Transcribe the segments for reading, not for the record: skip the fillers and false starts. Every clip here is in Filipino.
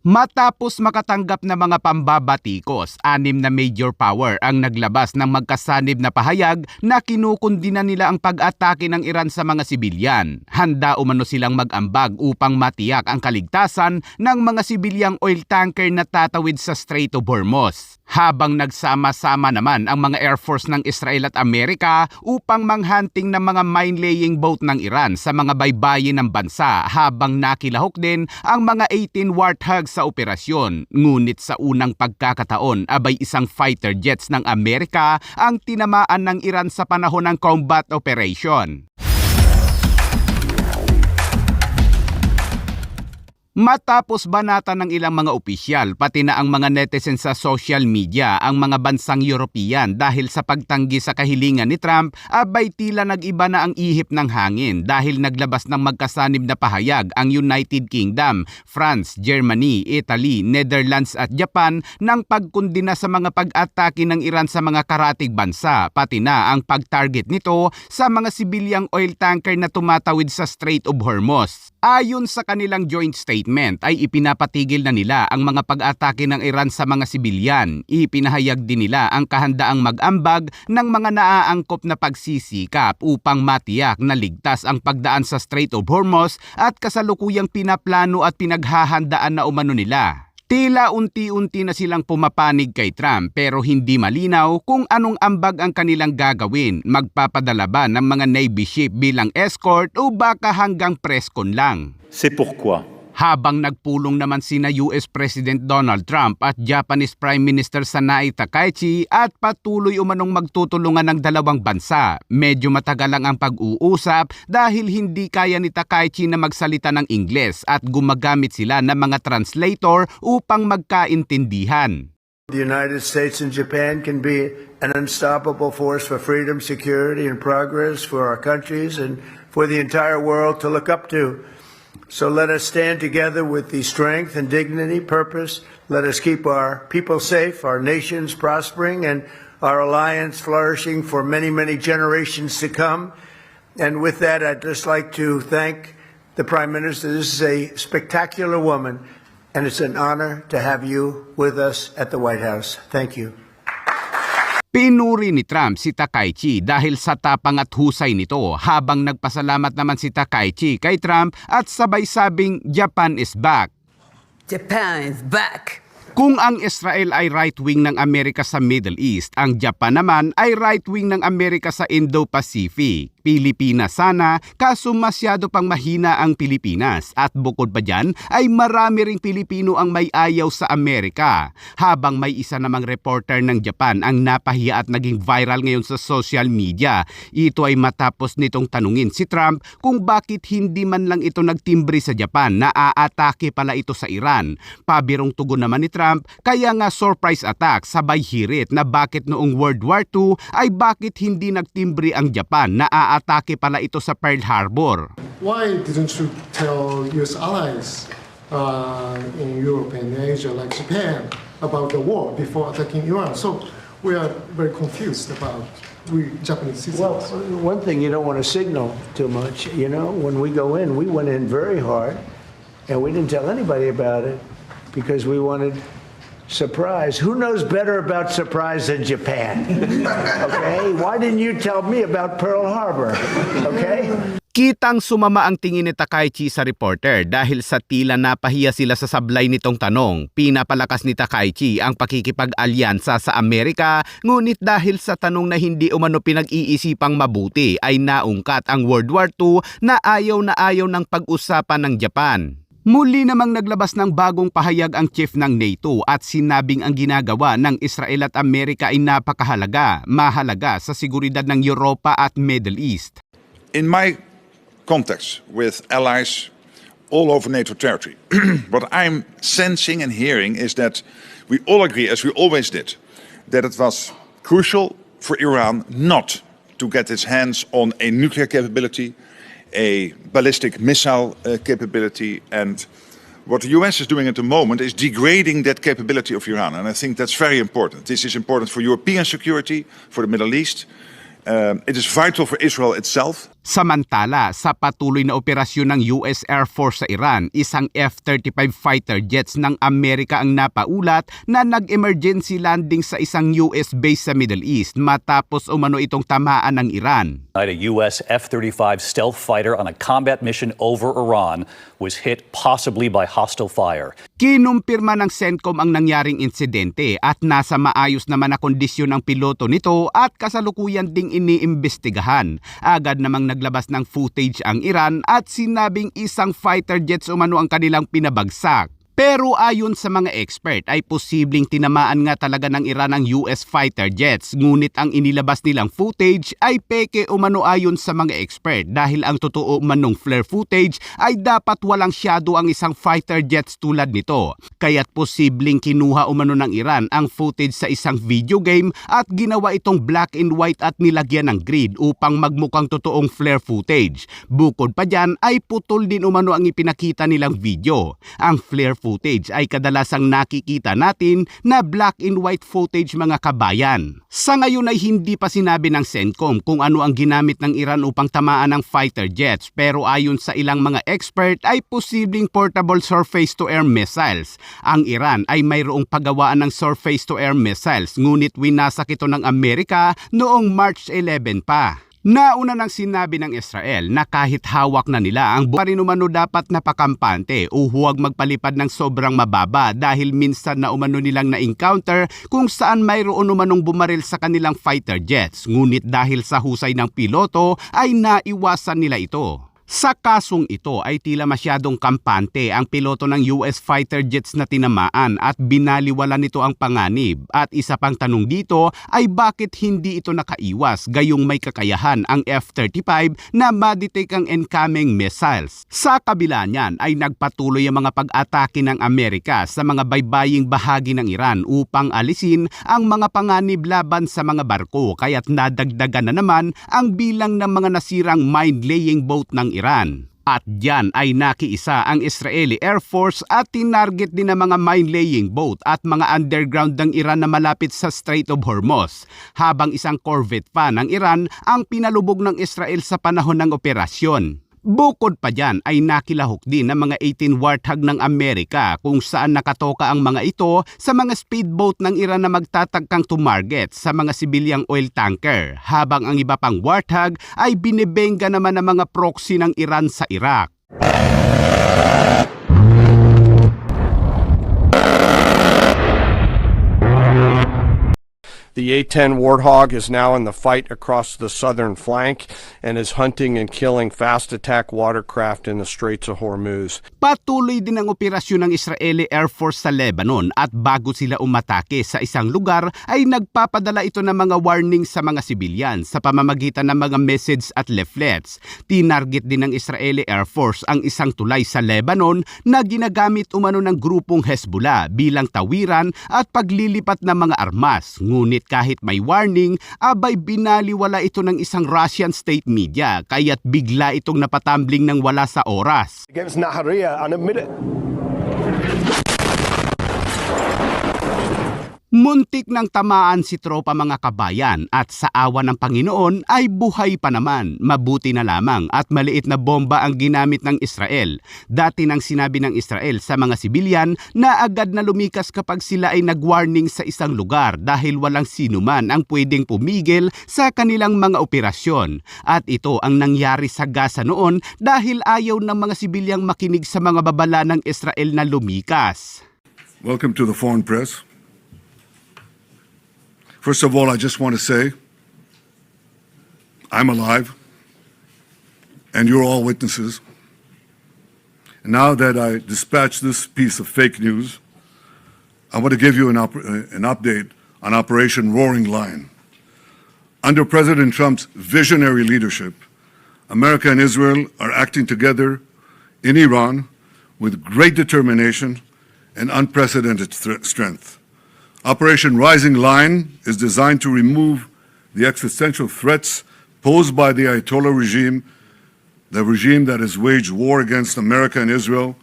Matapos makatanggap ng mga pambabatikos, 6 na major power ang naglabas ng magkasanib na pahayag na kinukundina nila ang pag-atake ng Iran sa mga sibilyan. Handa umano silang mag-ambag upang matiyak ang kaligtasan ng mga sibilyang oil tanker na tatawid sa Strait of Hormuz. Habang nagsama-sama naman ang mga Air Force ng Israel at Amerika upang manghunting ng mga mine-laying boat ng Iran sa mga baybayin ng bansa habang nakilahok din ang mga 18 Warthogs sa operasyon. Ngunit sa unang pagkakataon, abay isang fighter jets ng Amerika ang tinamaan ng Iran sa panahon ng combat operation. Matapos banatan ng ilang mga opisyal, pati na ang mga netizen sa social media, ang mga bansang European dahil sa pagtanggi sa kahilingan ni Trump, abay tila nag-iba na ang ihip ng hangin dahil naglabas ng magkasanib na pahayag ang United Kingdom, France, Germany, Italy, Netherlands at Japan ng pagkundina sa mga pag-atake ng Iran sa mga karatig bansa, pati na ang pag-target nito sa mga sibilyang oil tanker na tumatawid sa Strait of Hormuz. Ayon sa kanilang joint statement ay ipinapatigil na nila ang mga pag-atake ng Iran sa mga sibilyan. Ipinahayag din nila ang kahandaang mag-ambag ng mga naaangkop na pagsisikap upang matiyak na ligtas ang pagdaan sa Strait of Hormuz at kasalukuyang pinaplano at pinaghahandaan na umano nila. Tila unti-unti na silang pumapanig kay Trump pero hindi malinaw kung anong ambag ang kanilang gagawin. Magpapadala ba ng mga Navy ship bilang escort o baka hanggang press con lang? C'est pourquoi Habang nagpulong naman sina US President Donald Trump at Japanese Prime Minister Sanae Takaichi at patuloy umanong magtutulungan ng dalawang bansa. Medyo matagal lang ang pag-uusap dahil hindi kaya ni Takaichi na magsalita ng Ingles at gumagamit sila ng mga translator upang magkaintindihan. The United States and Japan can be an unstoppable force for freedom, security, and progress for our countries and for the entire world to look up to. So let us stand together with the strength and dignity, purpose. Let us keep our people safe, our nations prospering, and our alliance flourishing for many, many generations to come. And with that, I'd just like to thank the Prime Minister. This is a spectacular woman, and it's an honor to have you with us at the White House. Thank you. Pinuri ni Trump si Takaichi dahil sa tapang at husay nito habang nagpasalamat naman si Takaichi kay Trump at sabay sabing Japan is back. Japan is back. Kung ang Israel ay right-wing ng Amerika sa Middle East, ang Japan naman ay right-wing ng Amerika sa Indo-Pacific. Pilipinas sana, kaso masyado pang mahina ang Pilipinas at bukod pa dyan ay marami ring Pilipino ang may ayaw sa Amerika. Habang may isa namang reporter ng Japan ang napahiya at naging viral ngayon sa social media. Ito ay matapos nitong tanungin si Trump kung bakit hindi man lang ito nagtimbre sa Japan na aatake pala ito sa Iran. Pabirong tugon naman ni Trump, kaya nga surprise attack sabay hirit na bakit noong World War II ay bakit hindi nagtimbre ang Japan na atake pala ito sa Pearl Harbor. Why didn't you tell US allies in Europe and Asia like Japan about the war before attacking Iran? So we are very confused about we Japanese citizens. Well, one thing you don't want to signal too much. You know, when we go in, we went in very hard, and we didn't tell anybody about it because we wanted surprise. Who knows better about surprise than Japan? Okay? Why didn't you tell me about Pearl Harbor? Okay? Kitang sumama ang tingin ni Takaichi sa reporter dahil sa tila napahiya sila sa sablay nitong tanong. Pinapalakas ni Takaichi ang pakikipag-alyansa sa Amerika, ngunit dahil sa tanong na hindi umano pinag-iisipang mabuti ay naungkat ang World War II na ayaw ng pag-usapan ng Japan. Muli namang naglabas ng bagong pahayag ang chief ng NATO at sinabing ang ginagawa ng Israel at Amerika ay mahalaga sa seguridad ng Europa at Middle East. In my contacts with allies all over NATO territory, what I'm sensing and hearing is that we all agree, as we always did, that it was crucial for Iran not to get its hands on a nuclear capability, a ballistic missile capability, and what the US is doing at the moment is degrading that capability of Iran, and I think that's very important. This is important for European security, for the Middle East. It is vital for Israel itself. Samantala, sa patuloy na operasyon ng US Air Force sa Iran, isang F-35 fighter jets ng Amerika ang napaulat na nag-emergency landing sa isang US base sa Middle East matapos umano itong tamaan ng Iran. A U.S. F-35 stealth fighter on a combat mission over Iran was hit possibly by hostile fire. Kinumpirma ng CENTCOM ang nangyaring insidente at nasa maayos naman na kondisyon ang piloto nito at kasalukuyan ding iniimbestigahan. Agad namang naglabas ng footage ang Iran at sinabing isang fighter jets umano ang kanilang pinabagsak. Pero ayon sa mga expert ay posibleng tinamaan nga talaga ng Iran ang US fighter jets, ngunit ang inilabas nilang footage ay peke umano ayon sa mga expert dahil ang totoo manong flare footage ay dapat walang shadow ang isang fighter jets tulad nito. Kaya't posibleng kinuha umano ng Iran ang footage sa isang video game at ginawa itong black and white at nilagyan ng grid upang magmukhang totoong flare footage. Bukod pa dyan ay putol din umano ang ipinakita nilang video. Ang flare footage ay kadalasang nakikita natin na black and white footage mga kabayan. Sa ngayon ay hindi pa sinabi ng CENTCOM kung ano ang ginamit ng Iran upang tamaan ng fighter jets, pero ayon sa ilang mga expert ay posibleng portable surface-to-air missiles. Ang Iran ay mayroong paggawaan ng surface-to-air missiles, ngunit winasak ito ng Amerika noong March 11 pa. Nauna nang sinabi ng Israel na kahit hawak na nila ang rin umano dapat napakampante o huwag magpalipad ng sobrang mababa dahil minsan na umano nilang na-encounter kung saan mayroon umanong bumaril sa kanilang fighter jets, ngunit dahil sa husay ng piloto ay naiwasan nila ito. Sa kasong ito ay tila masyadong kampante ang piloto ng US fighter jets na tinamaan at binaliwala nito ang panganib. At isa pang tanong dito ay bakit hindi ito nakaiwas gayong may kakayahan ang F-35 na ma-detect ang incoming missiles. Sa kabila niyan ay nagpatuloy ang mga pag-atake ng Amerika sa mga baybaying bahagi ng Iran upang alisin ang mga panganib laban sa mga barko, kaya't nadagdagan na naman ang bilang ng mga nasirang mine-laying boat ng Iran. At diyan ay nakiisa ang Israeli Air Force at tinarget din ng mga mine-laying boat at mga underground ng Iran na malapit sa Strait of Hormuz, habang isang corvette pa ng Iran ang pinalubog ng Israel sa panahon ng operasyon. Bukod pa dyan ay nakilahok din ng mga 18 Warthog ng Amerika kung saan nakatoka ang mga ito sa mga speedboat ng Iran na magtatagkang tumarget sa mga sibilyang oil tanker, habang ang iba pang Warthog ay binibenga naman ng mga proxy ng Iran sa Iraq. The A-10 Warthog is now in the fight across the southern flank and is hunting and killing fast attack watercraft in the Straits of Hormuz. Patuloy din ang operasyon ng Israeli Air Force sa Lebanon at bago sila umatake sa isang lugar ay nagpapadala ito ng mga warning sa mga sibilyan sa pamamagitan ng mga message at leaflets. Tinarget din ng Israeli Air Force ang isang tulay sa Lebanon na ginagamit umano ng grupong Hezbollah bilang tawiran at paglilipat ng mga armas. Ngunit kahit may warning, abay binaliwala ito ng isang Russian state media, kaya't bigla itong napatumbling ng wala sa oras. Against Nahariya and admit it. Muntik ng tamaan si tropa mga kabayan at sa awa ng Panginoon ay buhay pa naman. Mabuti na lamang at maliit na bomba ang ginamit ng Israel. Dati nang sinabi ng Israel sa mga sibilyan na agad na lumikas kapag sila ay nag-warning sa isang lugar dahil walang sinuman ang pwedeng pumigil sa kanilang mga operasyon. At ito ang nangyari sa Gaza noon dahil ayaw ng mga sibilyang makinig sa mga babala ng Israel na lumikas. Welcome to the Foreign Press. First of all, I just want to say I'm alive, and you're all witnesses. And now that I dispatched this piece of fake news, I want to give you an update on Operation Roaring Lion. Under President Trump's visionary leadership, America and Israel are acting together in Iran with great determination and unprecedented strength. Operation Rising Lion is designed to remove the existential threats posed by the Ayatollah regime, the regime that has waged war against America and Israel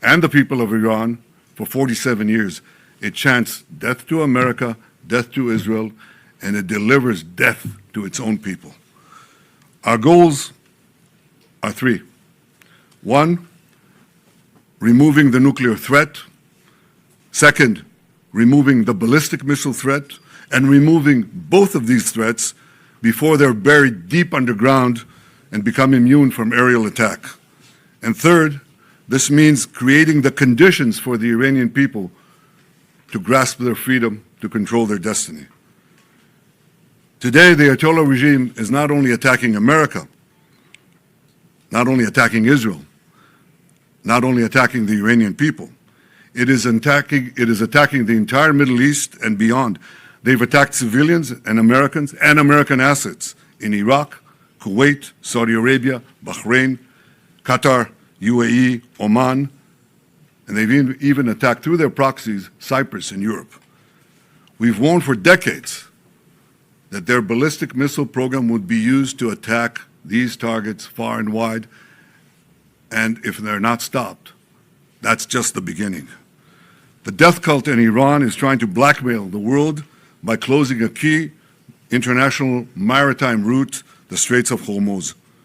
and the people of Iran for 47 years. It chants death to America, death to Israel, and it delivers death to its own people. Our goals are three. One, removing the nuclear threat. Second, removing the ballistic missile threat, and removing both of these threats before they're buried deep underground and become immune from aerial attack. And third, this means creating the conditions for the Iranian people to grasp their freedom, to control their destiny. Today, the Ayatollah regime is not only attacking America, not only attacking Israel, not only attacking the Iranian people, it is attacking the entire Middle East and beyond. They've attacked civilians and American assets in Iraq, Kuwait, Saudi Arabia, Bahrain, Qatar, UAE, Oman, and they've even attacked through their proxies Cyprus and Europe. We've warned for decades that their ballistic missile program would be used to attack these targets far and wide, and if they're not stopped, that's just the beginning. The death cult in Iran is trying to blackmail the world by closing a key international maritime route, the Straits of Hormuz.